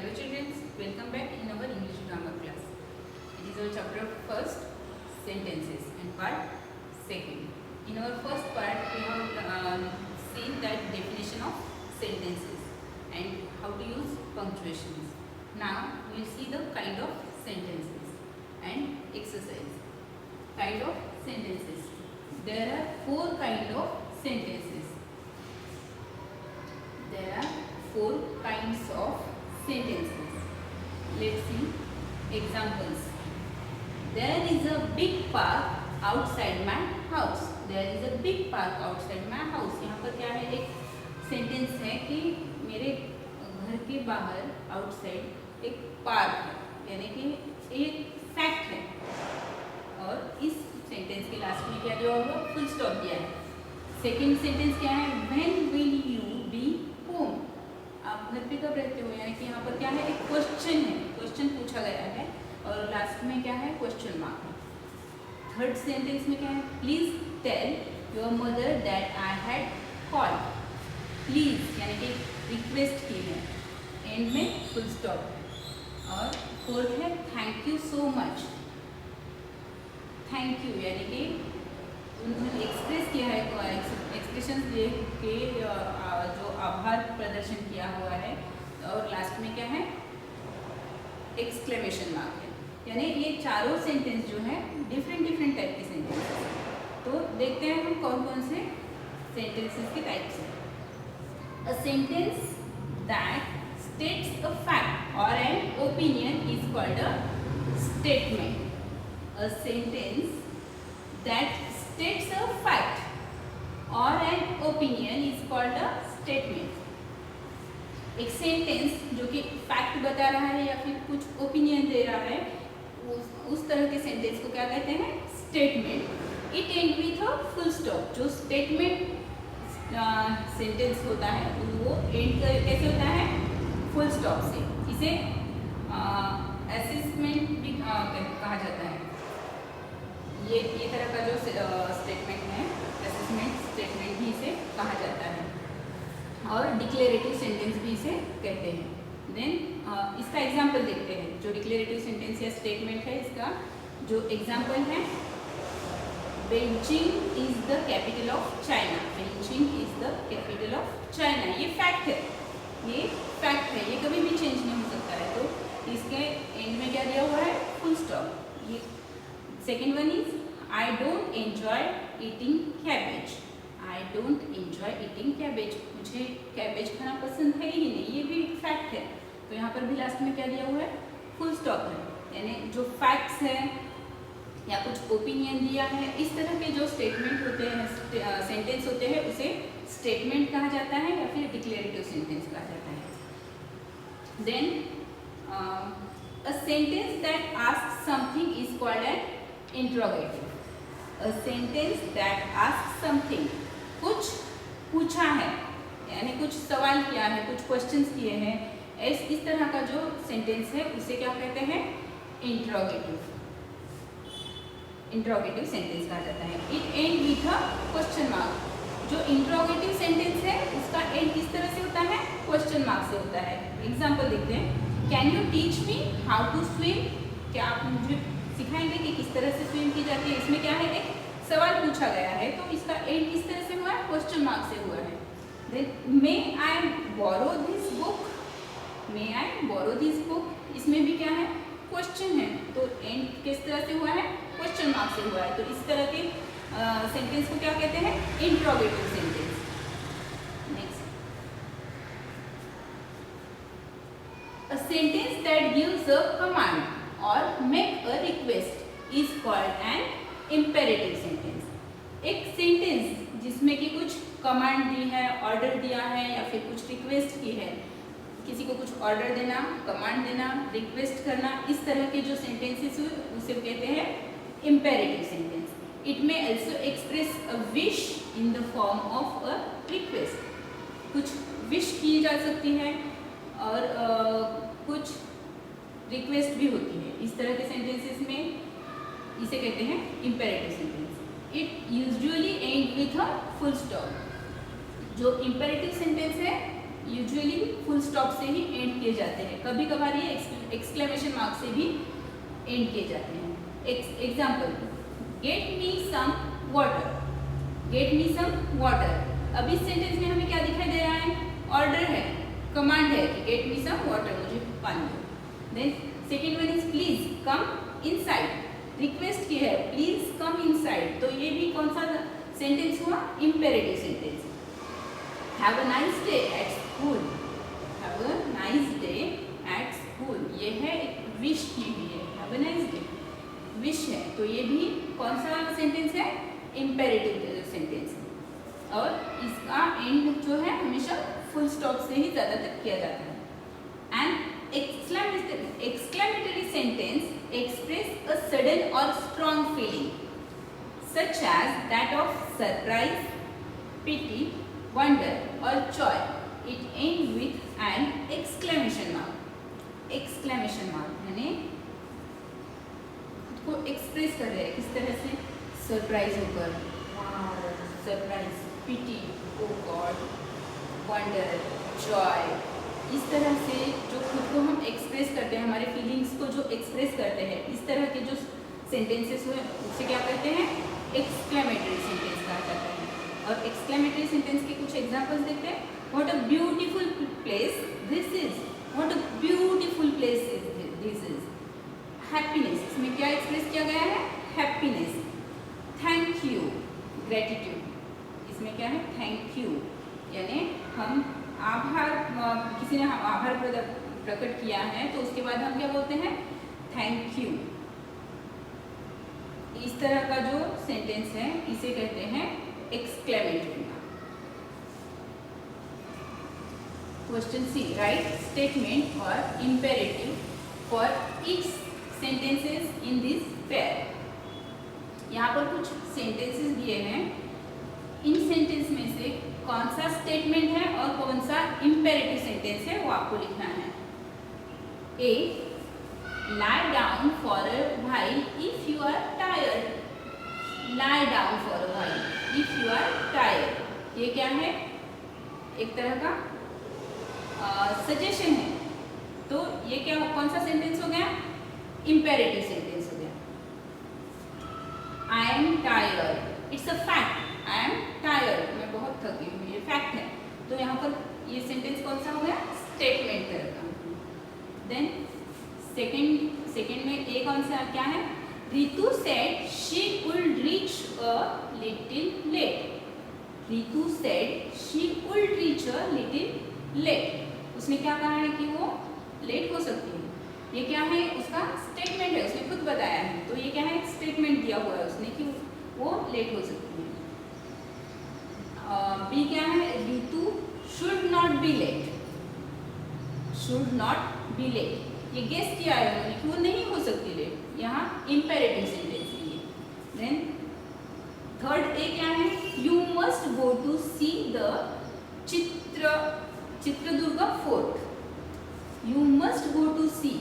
Hello children, welcome back in our English grammar class. It is our chapter first, sentences, and part second. In our first part, we have seen that definition of sentences and how to use punctuations. Now we will see the kind of sentences and exercise. Kind of sentences. There are four kind of sentences. There are four kinds of sentences. Let's see examples. There is a big park outside my house. There is a big park outside my house. यहाँ पर क्या है, एक sentence है कि मेरे घर के बाहर आउटसाइड एक पार्क है, यानी कि एक फैक्ट है। और इस सेंटेंस के लास्ट में क्या दिया होगा, फुल स्टॉप दिया है। सेकेंड सेंटेंस क्या है, when will you be home. आप घर पे कब रहते हो, यानी कि यहाँ पर क्या है, एक क्वेश्चन है, क्वेश्चन पूछा गया है और लास्ट में क्या है, क्वेश्चन मार्क है। थर्ड सेंटेंस में क्या है, please tell your mother that I had called. Please यानी कि रिक्वेस्ट की है, एंड में फुल स्टॉप है। और फोर्थ है thank you so much. Thank you यानी कि उन्होंने एक्सप्रेस किया है, एक्सप्रेशन दे के जो आभार प्रदर्शन किया हुआ है। और लास्ट में क्या है, एक्सक्लेमेशन मार्क है। यानी ये चारों सेंटेंस जो है डिफरेंट टाइप के सेंटेंस हैं। तो देखते हैं हम कौन कौन से सेंटेंसेस के टाइप्स हैं। A sentence that states a fact or an opinion is called a statement. A sentence that states a fact or an opinion is called a statement. एक सेंटेंस जो कि फैक्ट बता रहा है या फिर कुछ ओपिनियन दे रहा है, उस तरह के सेंटेंस को क्या कहते हैं, statement. It and with a full stop. जो स्टेटमेंट सेंटेंस होता है वो एंड कैसे होता है, फुल स्टॉप से। इसे असेसमेंट भी कहा जाता है। ये तरह का जो स्टेटमेंट है, असेसमेंट स्टेटमेंट भी इसे कहा जाता है। और डिक्लेरेटिव सेंटेंस भी इसे कहते हैं। देन इसका एग्जांपल देखते हैं। जो डिक्लेरेटिव सेंटेंस या स्टेटमेंट है, इसका जो एग्जांपल है, Beijing is the capital of China. Beijing is the capital of China. ये फैक्ट है, ये फैक्ट है, ये कभी भी चेंज नहीं हो सकता है। तो इसके एंड में क्या दिया हुआ है, फुल स्टॉप। ये second one is I don't enjoy eating cabbage. I don't enjoy eating cabbage. मुझे कैबेज खाना पसंद है ही नहीं, ये भी एक फैक्ट है। तो यहाँ पर भी लास्ट में क्या दिया हुआ है, फुल स्टॉप है। यानी जो फैक्ट्स है या कुछ ओपिनियन दिया है, इस तरह के जो स्टेटमेंट होते हैं, सेंटेंस होते हैं, उसे स्टेटमेंट कहा जाता है या फिर डिक्लेरेटिव सेंटेंस कहा जाता है। Then a sentence that asks something is called an interrogative. A sentence that asks something, कुछ पूछा है, यानी कुछ सवाल किया है, कुछ क्वेश्चंस किए हैं, इस तरह का जो सेंटेंस है उसे क्या कहते हैं, इंट्रोगेटिव। इंट्रोगेटिव सेंटेंस कहा जाता है। It and with a question mark. जो इंट्रोगेटिव सेंटेंस है उसका एंड किस तरह से होता है, क्वेश्चन मार्क से होता है। एग्जाम्पल देखते हैं। Can you teach me how to swim. क्या आप मुझे सिखाएंगे कि किस तरह से स्विम की जाती है। इसमें क्या है, एक सवाल पूछा गया है, तो इसका एंड किस तरह से हुआ है, क्वेश्चन मार्क से हुआ है। Then may I borrow this book. May I borrow this book, इसमें भी क्या है, क्वेश्चन है, तो एंड किस तरह से हुआ है, क्वेश्चन मार्क से हुआ है। तो इस तरह के सेंटेंस को क्या कहते हैं, interrogative sentence. A sentence that gives a command or make a request is called an imperative sentence. एक सेंटेंस जिसमें कि कुछ कमांड दी है, ऑर्डर दिया है या फिर कुछ रिक्वेस्ट की है, किसी को कुछ ऑर्डर देना, कमांड देना, रिक्वेस्ट करना, इस तरह के जो सेंटेंसेस उसे कहते हैं imperative sentence. It may also express a wish in the form of a request. कुछ विश की जा सकती है और कुछ रिक्वेस्ट भी होती है। इस तरह के सेंटेंसेस में इसे कहते हैं imperative sentence. It usually and with a full stop. जो इम्पेरेटिव सेंटेंस है यूजुअली फुल स्टॉप से ही एंड किए जाते हैं, कभी कभार ये एक्सक्लेमेशन मार्क से भी एंड किए जाते हैं। Example, get me some water, get me some water. अब इस सेंटेंस में हमें क्या दिखाई दे रहा है? ऑर्डर है, कमांड है कि गेट मी सम वाटर, मुझे पानी दो। Then second one is please come inside, request की है प्लीज कम इनसाइड, तो ये भी कौन सा सेंटेंस हुआ? Imperative sentence. Have a nice day at school, have a nice day at school, ये है एक विश की हुई है, have a nice day wish है, तो ये भी कौन सा सेंटेंस है? Imperative sentence. और इसका एंड जो है हमेशा फुल स्टॉप से ही ज़्यादातर किया जाता है। And exclamatory sentence express a sudden or strong feeling such as that of surprise, pity, wonder or joy. It ends with an exclamation mark। exclamation mark यानी खुद को एक्सप्रेस कर रहे हैं किस तरह से? सरप्राइज होकर, सरप्राइज, पिटी, ओ गॉड, वंडर, जॉय, इस तरह से जो खुद को हम एक्सप्रेस करते हैं, हमारे फीलिंग्स को जो एक्सप्रेस करते हैं, इस तरह के जो सेंटेंसेस हुए उसे क्या कहते हैं? एक्सक्लेमेटरी सेंटेंस कहा जाता है। और एक्सक्लेमेटरी सेंटेंस के कुछ एग्जांपल्स देखते हैं। What a beautiful place this is, what a beautiful place is this is. Happiness, इसमें क्या एक्सप्रेस किया गया है? हैप्पीनेस। थैंक यू, ग्रेटिट्यूड, इसमें क्या है? थैंक यू, यानी हम आभार, किसी ने आभार प्रकट किया है तो उसके बाद हम क्या बोलते हैं? Thank you. इस तरह का जो सेंटेंस है इसे कहते हैं एक्सक्लेमेटरी। क्वेश्चन सी, राइट स्टेटमेंट और imperative for each sentences in this pair. यहाँ पर कुछ सेंटेंसेस दिए हैं, इन सेंटेंस में से कौन सा स्टेटमेंट है और कौन सा इंपेरेटिव सेंटेंस है वो आपको लिखना है। ए, lie down for a while if you are tired, lie down for a while if you are tired, ये क्या है? एक तरह का सजेशन है, तो ये क्या, कौन सा सेंटेंस हो गया? इंपेरेटिव सेंटेंस हो गया। I am tired, it's a fact, I am tired, मैं बहुत थकी हूँ, ये फैक्ट है, तो यहाँ पर ये सेंटेंस कौन सा हो गया? स्टेटमेंट तरह का। देन सेकेंड में ए कौन सा क्या है? Ritu said she would reach a little late, Ritu said she would reach a little late, उसने क्या कहा है कि वो लेट हो सकती है, ये क्या है? उसका स्टेटमेंट है, उसने खुद बताया है, तो ये क्या है? स्टेटमेंट दिया हुआ है उसने कि वो लेट हो सकती है। बी क्या है? Ritu should not be late, should not be late, ये गेस किया है उन्होंने कि वो नहीं हो सकती लेट, यहाँ इंपेरेटिव सेंटेंस है ये। देन थर्ड ए क्या है? You must go to see the Chitradurga fort, you must go to see,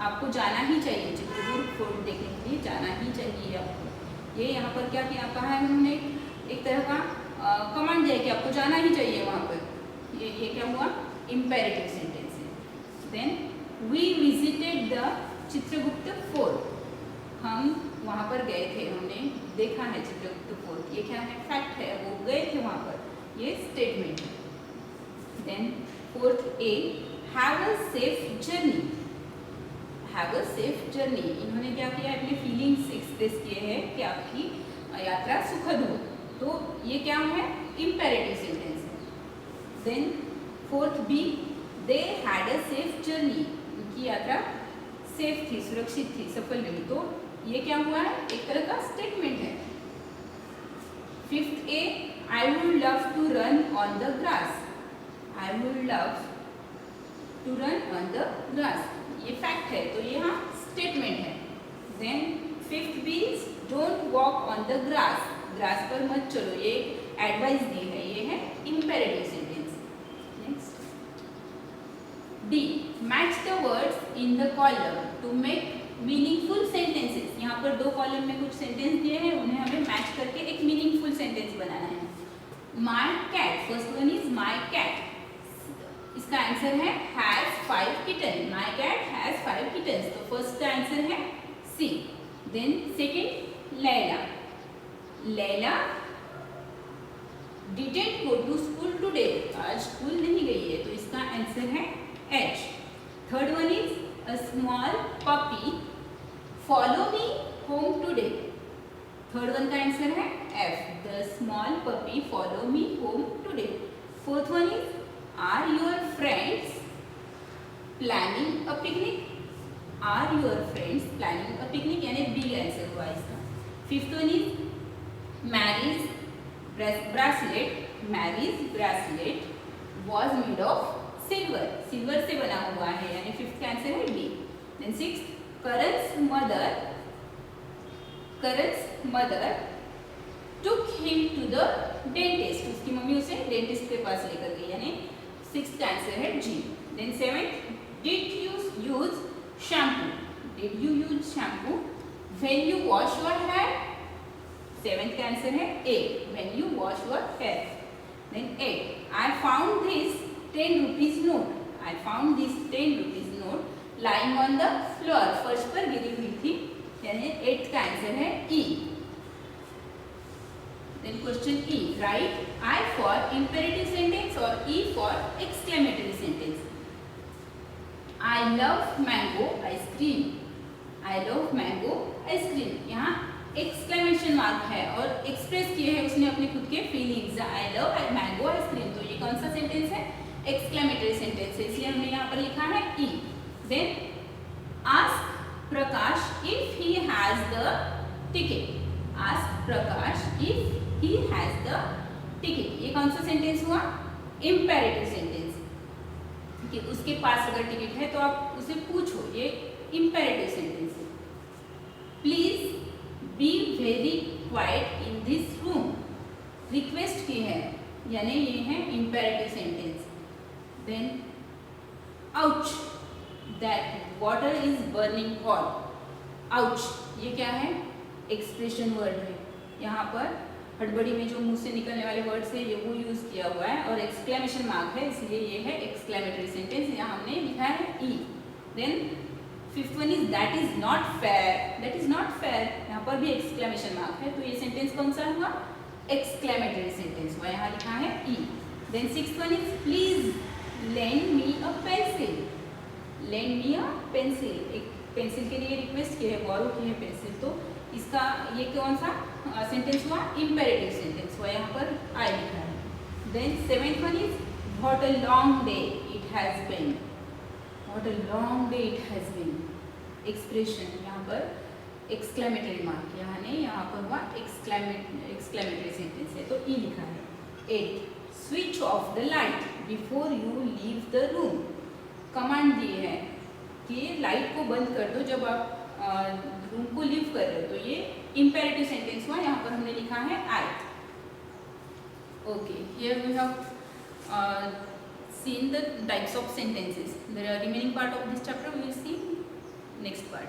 आपको जाना ही चाहिए, चित्रदुर्ग फोर्ट देखने के लिए जाना ही चाहिए आपको। ये यहाँ पर क्या किया, कहा है उन्होंने? एक तरह का कमांड दिया कि आपको जाना ही चाहिए वहाँ पर, ये क्या हुआ? इंपेरेटिव सेंटेंस है। Then we visited the Chitragupta fort, हम वहाँ पर गए थे, हमने देखा है चित्रगुप्त फोर्ट, ये क्या है? फैक्ट है, वो गए थे वहाँ पर, ये स्टेटमेंट है। Then fourth A, have a safe journey, have a safe journey, इन्होंने क्या किया? अपने फीलिंग्स एक्सप्रेस किए हैं कि आपकी यात्रा सुखद हो, तो ये क्या है? इंपेरेटिव सेंटेंस है। Then fourth B, they had a safe journey, उनकी यात्रा सेफ थी, सुरक्षित थी, सफल रही, तो ये क्या हुआ है? एक तरह का स्टेटमेंट है। Fifth A, I would love to run on the grass, I would love to run on the grass, ये फैक्ट है, तो ये यहाँ स्टेटमेंट है। Then fifth B, don't walk on the grass, grass पर मत चलो, ये एडवाइस दी है, ये है imperative sentence. Next D, match the words in the column to make meaningful sentences, यहाँ पर दो कॉलम में कुछ सेंटेंस दिए हैं, उन्हें हमें मैच करके एक मीनिंगफुल सेंटेंस बनाना है। My cat, first one is my cat, इसका आंसर है has 5 kitten, my cat has 5 kittens, तो फर्स्ट का आंसर है C. Then second Laila, Laila didn't go to school today, आज स्कूल नहीं गई है, तो इसका आंसर है H. Third one is a small puppy follow me home today, third one का आंसर है F, the small puppy follow me home today. Fourth one is are your friends planning a picnic, are your friends planning a picnic, यानी B answer हुआ इसका। Fifth one is Mary's bracelet, Mary's bracelet was made of silver, silver से बना हुआ है, यानी fifth का answer है D. Then sixth Karan's mother took him to the dentist, उसकी मम्मी उसे डेंटिस्ट के पास लेकर गई, यानी सिक्स्थ का आंसर है G. Then seventh did you use shampoo, did you use shampoo when you wash your hair, seventh का आंसर है A, when you wash your hair. Then eight I found this 10 rupees note, I found this 10 rupees note lying on the floor, फर्श पर गिरी हुई थी, यानी eight का answer है ई। Then question E, write I for imperative sentence or E for exclamatory sentence. I love mango ice cream, I love mango ice cream, यहाँ exclamation mark है और express किए है उसने अपने खुद के feelings, I love mango ice cream, तो ये कौन सा sentence है? exclamatory sentence है, इसलिए हमने यहाँ पर लिखा है E। Then ask Prakash if he has the ticket, ask Prakash if he has the ticket, ये कौन सा सेंटेंस हुआ? इम्पेरेटिव सेंटेंस, कि उसके पास अगर टिकट है तो आप उसे पूछो, ये इम्पेरेटिव सेंटेंस है। Please be very quiet in this room, request की है, यानी ये है imperative sentence. Then ouch that water is burning hot, ouch ये क्या है? एक्सप्रेशन वर्ड है, यहाँ पर हड़बड़ी में जो मुंह से निकलने वाले वर्ड्स है ये वो यूज किया हुआ है और एक्सक्लेमेशन मार्क है, इसलिए ये है एक्सक्लेमेटरी सेंटेंस, यहाँ हमने लिखा है E. Then fifth one is that is not fair, that is not fair, यहाँ पर भी एक्सक्लेमेशन मार्क है, तो ये सेंटेंस कौन सा हुआ? एक्सक्लेमेटरी सेंटेंस हुआ, यहाँ लिखा है E. Then sixth one is please lend me a pencil, lend me a pencil, एक पेंसिल के लिए रिक्वेस्ट की है, बोरो की है पेंसिल, तो इसका ये कौन सा सेंटेंस हुआ? इम्पेरेटिव सेंटेंस हुआ, यहाँ पर आई लिखा है। Then seventh one is what a long day it has been, what a long day it has been, expression, यहाँ पर एक्सक्लेमेटरी मार्क, यहाँ ने यहाँ पर हुआ एक्सक्लेमेटरी सेंटेंस है, तो ई लिखा है। Eight switch off the light before you leave the room, command दी है कि लाइट को बंद कर दो जब आप रूम को लीव कर रहे हो, तो ये इम्पेरेटिव सेंटेंस हुआ, यहाँ पर हमने लिखा है I. Okay, here we have seen the types of sentences. The remaining part of this chapter we will see next part.